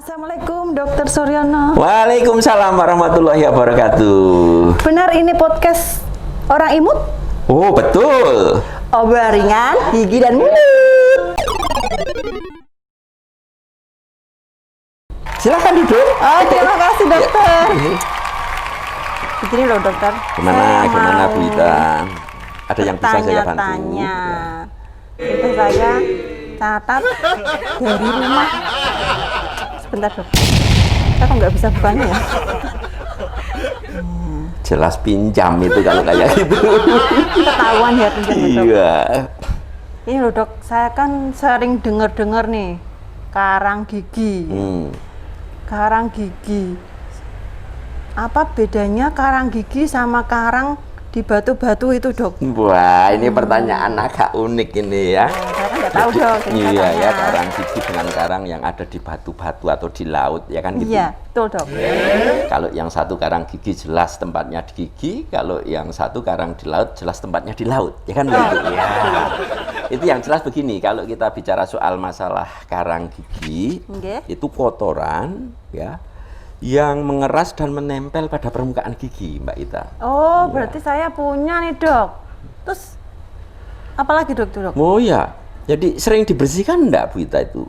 Assalamualaikum Dokter Suryono. Waalaikumsalam warahmatullahi wabarakatuh. Benar ini podcast orang imut? Oh betul. Obrolan ringan, gigi dan mulut. Silakan duduk. Oh terima kasih dokter. Begini loh dokter. Gimana Bu Ita? Ada yang bisa saya bantu? Tanya. Itu saya catat dari rumah. Sebentar dok. Kita kok nggak bisa bukanya ya? Jelas pinjam itu kalau kayak gitu. Ketahuan ya pinjam dok. Iya. Ini loh dok, saya kan sering dengar nih karang gigi. Karang gigi. Apa bedanya karang gigi sama karang di batu-batu itu dok? Wah ini pertanyaan agak unik ini ya. Saya kan nggak tahu dok. Iya ya, karang gigi dengan karang yang ada di batu-batu atau di laut ya kan gitu. Iya betul dok. Kalau yang satu karang gigi jelas tempatnya di gigi, kalau yang satu karang di laut jelas tempatnya di laut, ya kan begitu. Ya. Itu yang jelas begini, kalau kita bicara soal masalah karang gigi, itu kotoran ya yang mengeras dan menempel pada permukaan gigi, Mbak Ita. Oh, berarti saya punya nih dok. Terus apalagi dok? Oh ya, jadi sering dibersihkan enggak Bu Ita itu?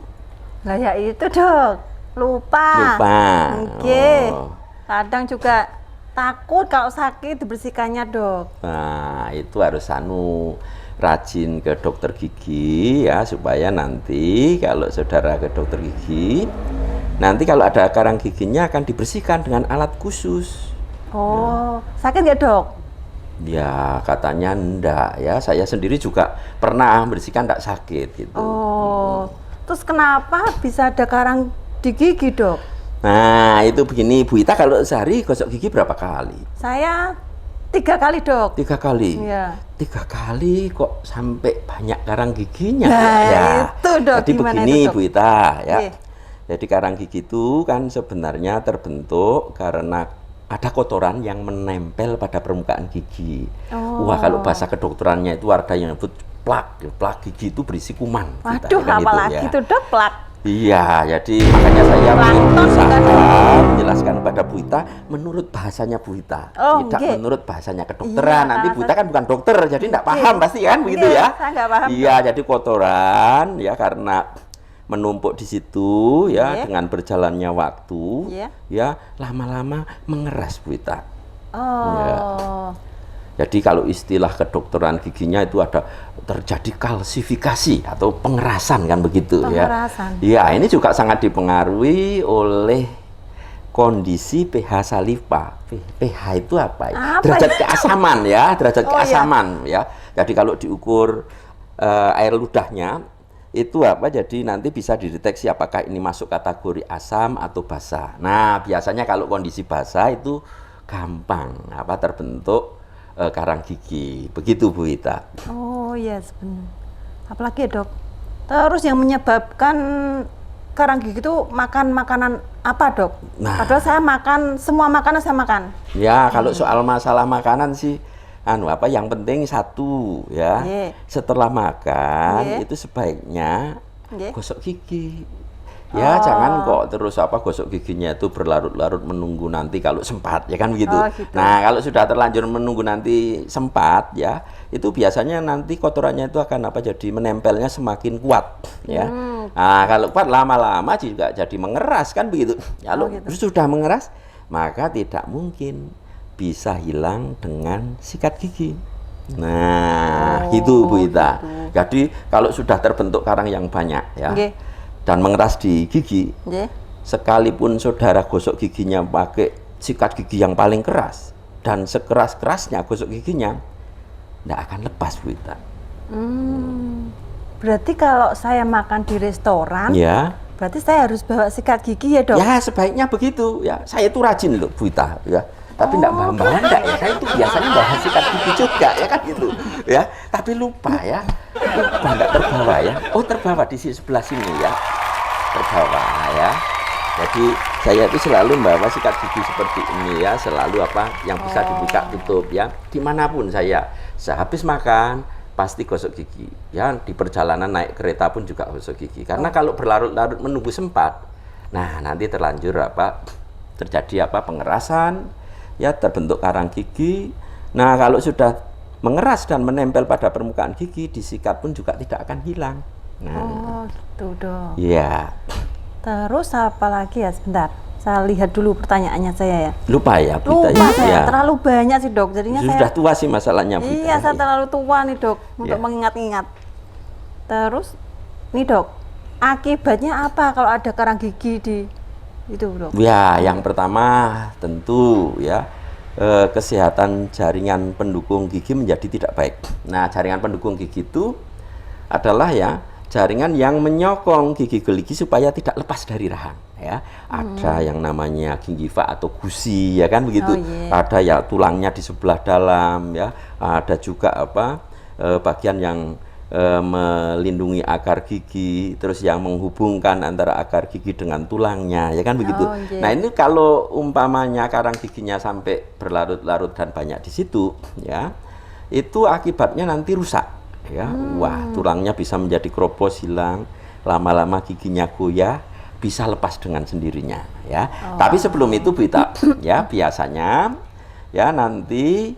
Lah ya itu dok, lupa. Oke. Oh. Kadang juga takut kalau sakit dibersihkannya dok. Nah itu harus rajin ke dokter gigi ya, supaya nanti kalau saudara ke dokter gigi, nanti kalau ada karang giginya akan dibersihkan dengan alat khusus. Oh, sakit nggak dok? Ya katanya enggak ya, saya sendiri juga pernah membersihkan enggak sakit gitu. Oh, terus kenapa bisa ada karang di gigi dok? Nah itu begini Bu Ita, kalau sehari gosok gigi berapa kali? Saya 3 kali dok. 3 kali? Iya. 3 kali kok sampai banyak karang giginya? Nah, ya itu dok. jadi gimana begini itu, dok? Bu Ita ya. Iya. Jadi karang gigi itu kan sebenarnya terbentuk karena ada kotoran yang menempel pada permukaan gigi. Oh. Wah kalau bahasa kedokterannya itu ada yang disebut plak. Plak gigi itu berisi kuman. Waduh, kan apalagi itu dok, plak. Iya, jadi makanya saya berusaha menjelaskan kepada Bu Ita menurut bahasanya Bu Ita, tidak menurut bahasanya kedokteran. Iya, nanti Bu Ita kan bukan dokter, jadi tidak paham pasti kan begitu ya. Saya nggak paham. Iya, jadi kotoran ya karena menumpuk di situ ya dengan berjalannya waktu ya lama-lama mengeras Bu Ita. Oh. Ya. Jadi kalau istilah kedokteran giginya itu ada terjadi kalsifikasi atau pengerasan kan begitu ya. Ya ini juga sangat dipengaruhi oleh kondisi pH saliva. pH itu apa ya? Derajat keasaman ya, derajat keasaman ya. Jadi kalau diukur air ludahnya itu apa? Jadi nanti bisa dideteksi apakah ini masuk kategori asam atau basa. Nah biasanya kalau kondisi basa itu gampang terbentuk karang gigi, begitu Bu Ita. Oh iya benar. Apalagi ya dok. Terus yang menyebabkan karang gigi itu makan makanan apa dok? Nah, padahal saya makan semua makanan saya makan. Ya kalau soal masalah makanan sih, yang penting satu ya. Setelah makan itu sebaiknya gosok gigi. Ya jangan kok terus gosok giginya itu berlarut-larut menunggu nanti kalau sempat ya kan begitu. Gitu. Nah kalau sudah terlanjur menunggu nanti sempat ya, itu biasanya nanti kotorannya itu akan jadi menempelnya semakin kuat ya. Nah kalau kuat lama-lama juga jadi mengeras kan begitu. Kalau sudah mengeras maka tidak mungkin bisa hilang dengan sikat gigi. Nah gitu Bu Ita. Jadi kalau sudah terbentuk karang yang banyak ya dan mengeras di gigi, sekalipun saudara gosok giginya pakai sikat gigi yang paling keras dan sekeras-kerasnya gosok giginya, tidak akan lepas Bu Ita. Berarti kalau saya makan di restoran, berarti saya harus bawa sikat gigi ya dok? Ya sebaiknya begitu ya. Saya itu rajin loh Bu Ita ya. Tapi enggak bawa enggak ya. Saya itu biasanya bawa sikat gigi juga ya kan gitu ya. Tapi lupa ya. Lupa enggak terbawa ya. Oh terbawa di sebelah sini ya. Terbawa ya. Jadi saya itu selalu membawa sikat gigi seperti ini ya, selalu yang bisa dibuka tutup ya. Dimanapun saya sehabis makan pasti gosok gigi ya, di perjalanan naik kereta pun juga gosok gigi. Karena kalau berlarut-larut menunggu sempat Nah, nanti terlanjur terjadi pengerasan, ya terbentuk karang gigi. Nah, kalau sudah mengeras dan menempel pada permukaan gigi, disikat pun juga tidak akan hilang. Nah, Oh, gitu dok. ya. Terus apa lagi ya? Sebentar, saya lihat dulu pertanyaannya saya ya. Lupa ya, Bita, Lupa ya. saya, Ya. terlalu banyak sih dok. Jadinya Sudah saya, tua sih masalahnya, Bita. iya saya terlalu tua nih dok untuk Ya. mengingat-ingat. Terus, nih dok, akibatnya apa kalau ada karang gigi di itu dok? Ya, yang pertama tentu ya kesehatan jaringan pendukung gigi menjadi tidak baik. Nah, jaringan pendukung gigi itu adalah ya jaringan yang menyokong gigi gerigi supaya tidak lepas dari rahang. Ya, ada yang namanya gingiva atau gusi, ya kan begitu. Oh, yeah. Ada ya tulangnya di sebelah dalam, ya. Ada juga bagian yang melindungi akar gigi, terus yang menghubungkan antara akar gigi dengan tulangnya, ya kan begitu. Oh, yeah. Nah, ini kalau umpamanya karang giginya sampai berlarut-larut dan banyak di situ, ya, itu akibatnya nanti rusak, ya. Wah, tulangnya bisa menjadi kropos, hilang, lama-lama giginya goyah, bisa lepas dengan sendirinya, ya. Tapi sebelum itu, Bita, ya, biasanya ya nanti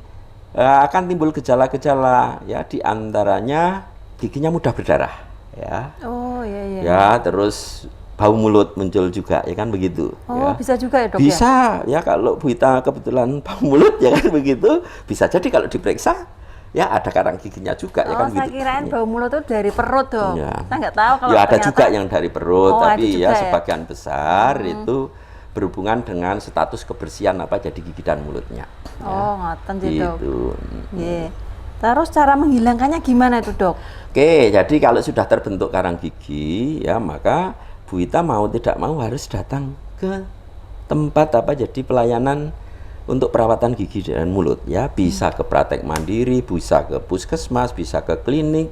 akan timbul gejala-gejala, ya, diantaranya giginya mudah berdarah, ya. Oh, iya iya. Ya, terus bau mulut muncul juga, ya kan begitu. Oh, Ya. bisa juga ya dok ya? Bisa, ya, kalau Buita kebetulan bau mulut, ya kan begitu. Bisa jadi kalau diperiksa, ya ada karang giginya juga, ya Oh, kan saya begitu. kirain bau mulut itu dari perut dong. Ya. Saya nggak tahu kalau Ya, ada ternyata. juga yang dari perut, Oh, ada tapi juga ya ya? sebagian besar itu berhubungan dengan status kebersihan jadi gigi dan mulutnya. Oh, ngoten sih dok. Gitu. Iya. Terus cara menghilangkannya gimana itu dok? Oke, jadi kalau sudah terbentuk karang gigi, ya maka Buita mau tidak mau harus datang ke tempat jadi pelayanan untuk perawatan gigi dan mulut, ya. Bisa ke praktek mandiri, bisa ke puskesmas, bisa ke klinik,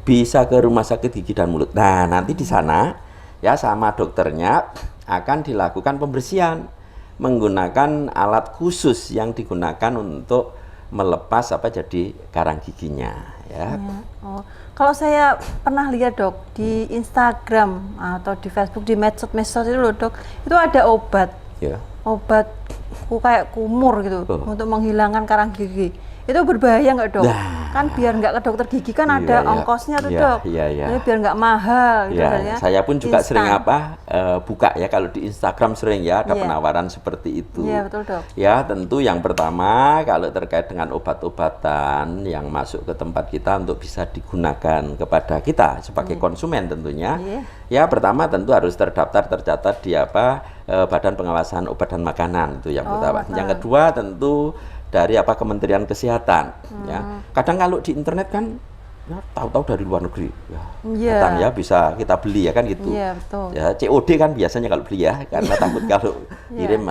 bisa ke rumah sakit gigi dan mulut. Nah, nanti di sana ya sama dokternya akan dilakukan pembersihan menggunakan alat khusus yang digunakan untuk melepas jadi karang giginya, ya. Ya. Oh, kalau saya pernah lihat dok di Instagram atau di Facebook, di medsos itu loh dok, itu ada obat Ya. kayak kumur gitu untuk menghilangkan karang gigi. Itu berbahaya nggak dok? Nah. Kan biar nggak ke dokter gigi kan ada Iya, ongkosnya tuh iya, dok. iya, iya. Jadi biar nggak mahal gitu Ya, kan ya. saya pun juga sering Instan. buka ya kalau di Instagram sering ya ada Iya. penawaran seperti itu. Iya betul dok. Ya, tentu yang pertama kalau terkait dengan obat-obatan yang masuk ke tempat kita untuk bisa digunakan kepada kita sebagai konsumen tentunya. Iya. Ya, pertama tentu harus tercatat di Badan Pengawasan Obat dan Makanan, itu yang pertama. betul. Yang kedua tentu dari Kementerian Kesehatan, ya. Kadang kalau di internet kan ya tahu-tahu dari luar negeri, ya. Iya. Datang ya bisa kita beli ya kan gitu. Iya betul. Ya, COD kan biasanya kalau beli ya, karena takut kalau kirim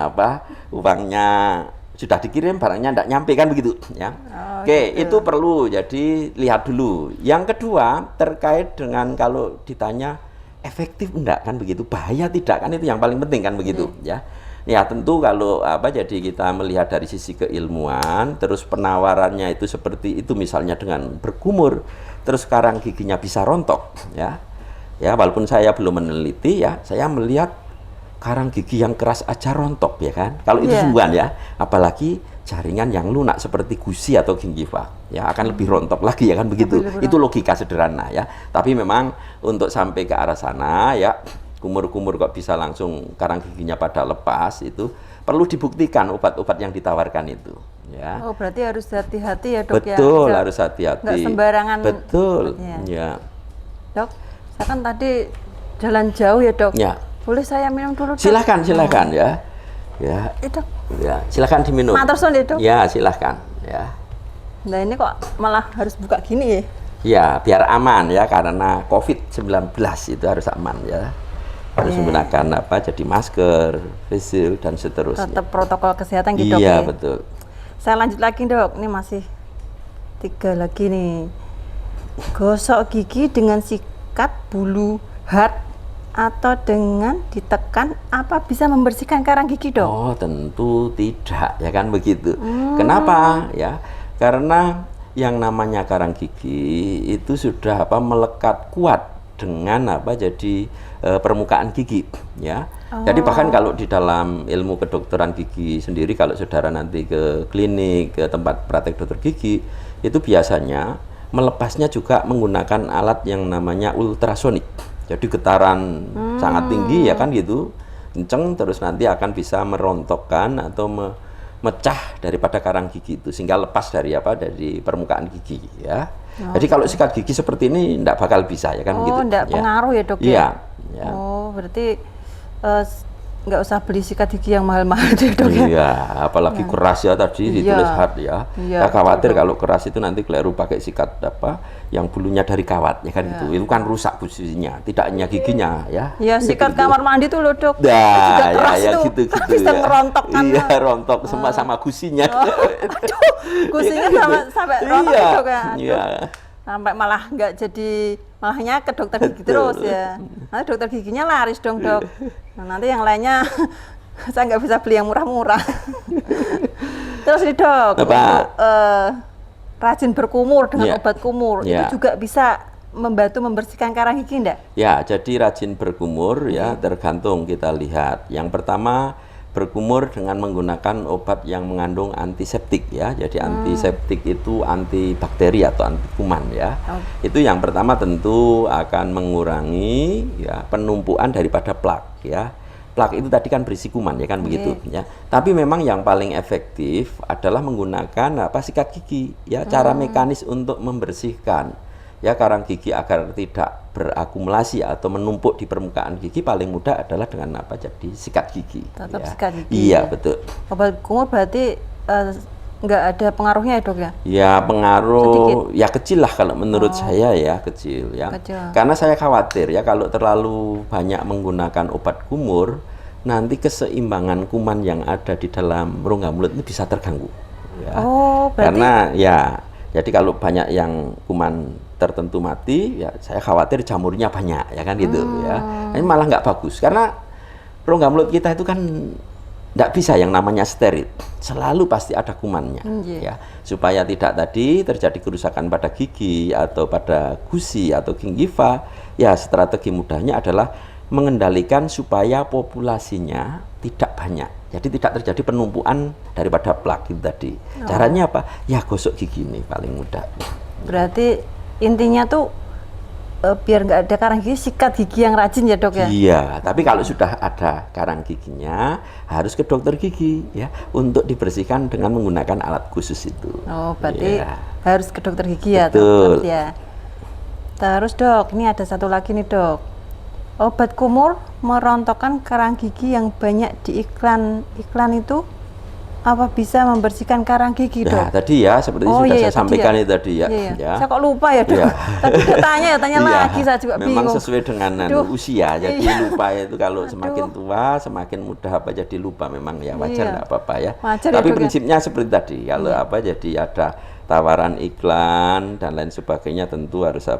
uangnya sudah dikirim barangnya tidak nyampe kan begitu ya. Oh, Oke, gitu. itu perlu jadi lihat dulu. Yang kedua terkait dengan kalau ditanya efektif enggak kan begitu, bahaya tidak kan, itu yang paling penting kan begitu ya. Ya tentu kalau jadi kita melihat dari sisi keilmuan, terus penawarannya itu seperti itu, misalnya dengan berkumur, terus karang giginya bisa rontok, ya. Ya walaupun saya belum meneliti ya, saya melihat karang gigi yang keras aja rontok ya kan. Kalau itu Iya. sungguhan ya, apalagi jaringan yang lunak seperti gusi atau gingiva, ya akan lebih rontok lagi ya kan begitu. Lebih Itu logika sederhana ya. Tapi memang untuk sampai ke arah sana ya, kumur-kumur kok bisa langsung karang giginya pada lepas, itu perlu dibuktikan obat-obat yang ditawarkan itu, ya. Oh berarti harus hati-hati ya dok ya. Betul, Nggak- harus hati-hati. nggak sembarangan. Betul, obatnya. ya. Dok, saya kan tadi jalan jauh ya dok. Ya. Boleh saya minum dulu dok? Silakan ya. Ya, Dok, ya, silakan diminum. matur suwun ya dok. Ya, silakan ya. Nah ini kok malah harus buka gini ya? Ya, biar aman ya, karena COVID-19 itu harus aman ya. Harus menggunakan jadi masker, face shield dan seterusnya. Tetap protokol kesehatan gitu dok Iya, ya? betul. Saya lanjut lagi dok, ini masih 3 lagi nih. Gosok gigi dengan sikat bulu hard atau dengan ditekan, apa bisa membersihkan karang gigi dok? Oh, tentu tidak ya kan begitu. Kenapa ya? Karena yang namanya karang gigi itu sudah melekat kuat dengan apa jadi permukaan gigi ya. Jadi bahkan kalau di dalam ilmu kedokteran gigi sendiri, kalau saudara nanti ke klinik, ke tempat praktek dokter gigi, itu biasanya melepasnya juga menggunakan alat yang namanya ultrasonik. Jadi getaran sangat tinggi ya kan gitu, kenceng, terus nanti akan bisa merontokkan atau mecah daripada karang gigi itu sehingga lepas dari dari permukaan gigi ya. Jadi kalau sikat gigi seperti ini tidak bakal bisa ya kan begitu. Tidak pengaruh ya dok Iya. ya. Oh berarti nggak usah beli sikat gigi yang mahal-mahal deh dok ya. Iya, apalagi keras ya tadi ditulis hard ya. Iya, Saya khawatir kalau keras itu nanti keliru pakai sikat yang bulunya dari kawat ya kan gitu. Itu kan rusak gusinya, tidak hanya giginya ya. Iya, sikat gitu. kamar mandi tuh loh dok. Nah, keras ya tuh. gitu-gitu Bisa ya. ngerontok kan. Iya, rontok sama gusinya. Aduh, gusinya sampai rontok Iya. dok ya. Aduh. Iya. Sampai malah nggak jadi, malahnya ke dokter gigi terus ya. Nanti dokter giginya laris dong dok. Nah, nanti yang lainnya saya nggak bisa beli yang murah-murah. Terus nih dok, untuk rajin berkumur dengan obat kumur itu juga bisa membantu membersihkan karang gigi enggak? Ya, jadi rajin berkumur ya tergantung kita lihat. Yang pertama, berkumur dengan menggunakan obat yang mengandung antiseptik ya. Jadi antiseptik itu antibakteri atau anti kuman ya. Itu yang pertama tentu akan mengurangi ya penumpuan daripada plak ya. Plak itu tadi kan berisi kuman ya kan begitu ya. Tapi memang yang paling efektif adalah menggunakan sikat gigi ya, cara mekanis untuk membersihkan ya karang gigi agar tidak berakumulasi atau menumpuk di permukaan gigi. Paling mudah adalah dengan jadi sikat gigi. Tetap ya. sikat gigi. Iya betul. Obat kumur berarti nggak ada pengaruhnya ya dok ya? Ya pengaruh sedikit. Ya kecil lah kalau menurut saya ya kecil ya. Kecil. Karena saya khawatir ya kalau terlalu banyak menggunakan obat kumur, nanti keseimbangan kuman yang ada di dalam rongga mulut ini bisa terganggu. Ya. Oh berarti. Karena ya jadi kalau banyak yang kuman tertentu mati, ya saya khawatir jamurnya banyak, ya kan gitu ya. Ini malah nggak bagus, karena rongga mulut kita itu kan nggak bisa yang namanya steril, selalu pasti ada kumannya, ya. Supaya tidak tadi terjadi kerusakan pada gigi atau pada gusi atau gingiva, ya strategi mudahnya adalah mengendalikan supaya populasinya tidak banyak. Jadi tidak terjadi penumpuan daripada plak itu tadi. Caranya apa? Ya gosok gigi ini paling mudah. Berarti intinya tuh biar nggak ada karang gigi, sikat gigi yang rajin ya dok ya? Iya, tapi kalau sudah ada karang giginya harus ke dokter gigi ya untuk dibersihkan dengan menggunakan alat khusus itu. Oh berarti ya. harus ke dokter gigi ya? Betul. Ya. Terus dok, ini ada satu lagi nih dok. Obat kumur merontokkan karang gigi yang banyak di iklan itu apa bisa membersihkan karang gigi dok? Nah tadi ya seperti sudah saya sampaikan itu tadi ya. Saya kok lupa ya dok. Tapi tanya lagi, saya juga bingung. Memang sesuai dengan usia, jadi lupa itu kalau semakin tua semakin mudah jadi lupa, memang ya wajar nggak apa-apa ya. Wajar tapi ya, prinsipnya seperti tadi, kalau jadi ada tawaran iklan dan lain sebagainya, tentu harus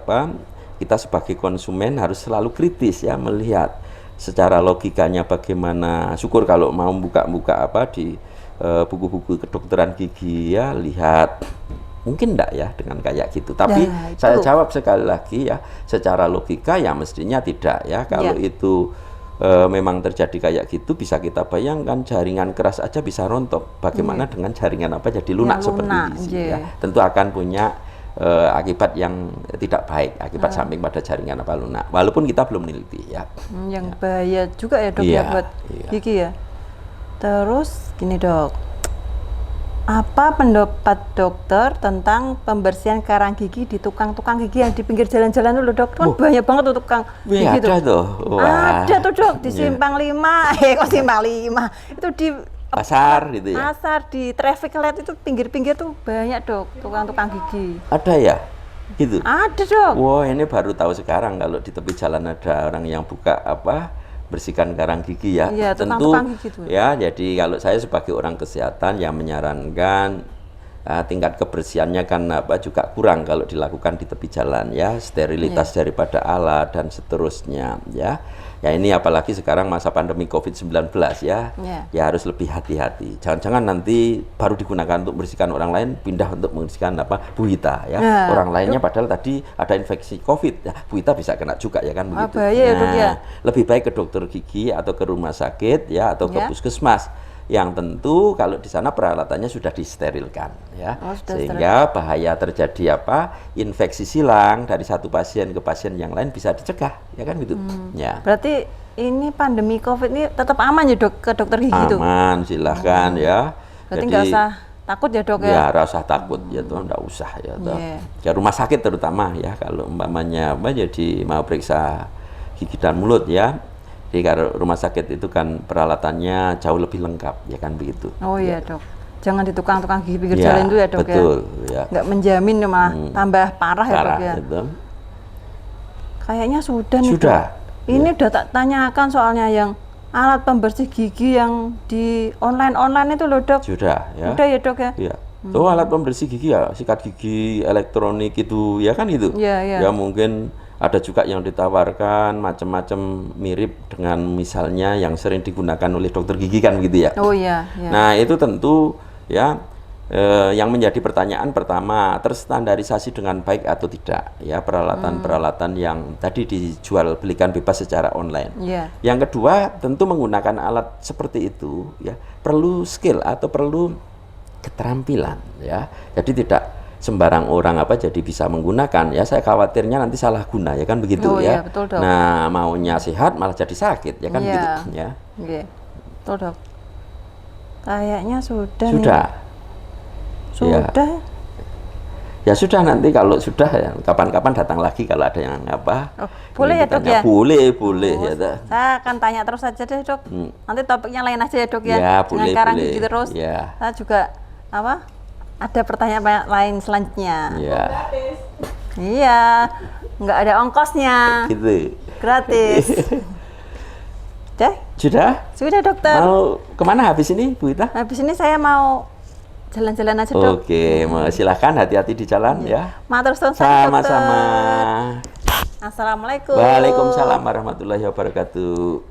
kita sebagai konsumen harus selalu kritis ya, melihat secara logikanya bagaimana. Syukur kalau mau buka-buka di buku-buku kedokteran gigi ya, lihat mungkin enggak ya dengan kayak gitu. Tapi saya jawab sekali lagi ya, secara logika ya mestinya tidak ya. Kalau itu memang terjadi kayak gitu, bisa kita bayangkan jaringan keras aja bisa rontok. Bagaimana dengan jaringan jadi lunak seperti ini ya. Tentu akan punya akibat yang tidak baik, akibat samping pada jaringan lunak. Walaupun kita belum meneliti ya. Yang bahaya juga ya dok ya buat gigi ya. Terus gini dok, apa pendapat dokter tentang pembersihan karang gigi di tukang-tukang gigi yang di pinggir jalan-jalan dulu dok? Kan banyak banget tuh tukang gigi ada tuh. Ada tuh dok, di Simpang 5, kok Simpang 5? Itu di pasar gitu ya? Pasar, di traffic light itu pinggir-pinggir tuh banyak dok, tukang-tukang gigi. Ada ya? Gitu? Ada dok. Wah ini baru tahu sekarang kalau di tepi jalan ada orang yang buka bersihkan karang gigi ya. Iya, tentu gigi tuh. Ya, jadi kalau saya sebagai orang kesehatan yang menyarankan tingkat kebersihannya kan juga kurang kalau dilakukan di tepi jalan ya, sterilitas daripada alat dan seterusnya ya. Ya ini apalagi sekarang masa pandemi COVID-19 ya, ya harus lebih hati-hati. Jangan-jangan nanti baru digunakan untuk membersihkan orang lain, pindah untuk membersihkan Bu Hita ya. Orang lainnya padahal tadi ada infeksi COVID, ya Bu Hita bisa kena juga ya kan begitu. Bahaya ya Dok ya. Lebih baik ke dokter gigi atau ke rumah sakit ya atau ke puskesmas. Yang tentu kalau di sana peralatannya sudah disterilkan ya, sehingga bahaya terjadi infeksi silang dari satu pasien ke pasien yang lain bisa dicegah ya kan gitu. Ya. Berarti ini pandemi COVID ini tetap aman ya Dok ke dokter gigi itu? Aman, silahkan ya. Berarti nggak usah takut ya Dok ya? Ya nggak usah takut ya tuh, nggak usah ya tuh. Ya rumah sakit terutama ya kalau umpamanya jadi mau periksa gigi dan mulut ya. Jadi kalau rumah sakit itu kan peralatannya jauh lebih lengkap, ya kan begitu. Oh iya Dok, jangan di tukang-tukang gigi pinggir jalan itu ya Dok betul, ya? Nggak menjamin malah tambah parah ya Dok ya? Gitu. Kayaknya sudah nih Dok. Ini udah tak tanyakan soalnya yang alat pembersih gigi yang di online itu loh Dok. Sudah ya? Udah ya Dok ya? Iya. Tuh alat pembersih gigi ya, sikat gigi elektronik itu, ya kan gitu? Iya. Ya mungkin ada juga yang ditawarkan macam-macam mirip dengan misalnya yang sering digunakan oleh dokter gigi kan gitu ya. Oh iya. Nah itu tentu ya yang menjadi pertanyaan pertama, terstandarisasi dengan baik atau tidak ya peralatan-peralatan yang tadi dijual belikan bebas secara online. Yang kedua tentu menggunakan alat seperti itu ya perlu skill atau perlu keterampilan ya. Jadi tidak sembarang orang jadi bisa menggunakan ya, saya khawatirnya nanti salah guna ya kan begitu ya. Iya, betul, Dok. Nah maunya sehat malah jadi sakit ya kan begitu ya. Iya, betul Dok. Kayaknya sudah. Ya sudah, nanti kalau sudah ya kapan-kapan datang lagi kalau ada yang boleh ya Dok ya? Boleh ya. Saya akan tanya terus aja deh Dok. Nanti topiknya lain aja ya Dok ya. Ya jangan karang gigi terus. Ya. Saya juga ada pertanyaan lain selanjutnya. Iya, nggak ada ongkosnya. Gitu. Gratis. Sudah dokter. Mau kemana habis ini Bu Hita? Habis ini saya mau jalan-jalan aja Dok. Oke, silakan hati-hati di jalan ya. Matur suwun sama-sama. Assalamualaikum. Waalaikumsalam warahmatullahi wabarakatuh.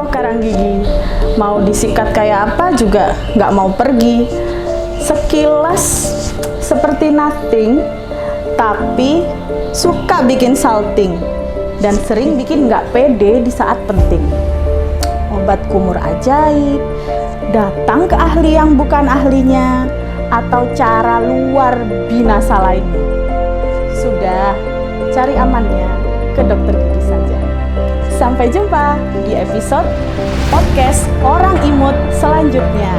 Karang gigi mau disikat kayak apa juga nggak mau pergi. Sekilas seperti nothing, tapi suka bikin salting dan sering bikin nggak pede di saat penting. Obat kumur ajaib, datang ke ahli yang bukan ahlinya, atau cara luar binasa lainnya. Sudah, cari amannya ke dokter gigi saja. Sampai jumpa di episode podcast Orang Imut selanjutnya.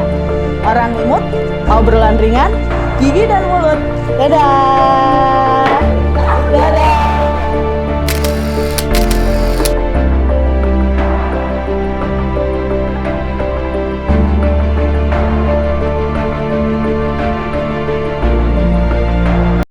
Orang Imut, obrolan ringan, gigi dan mulut. Dadah!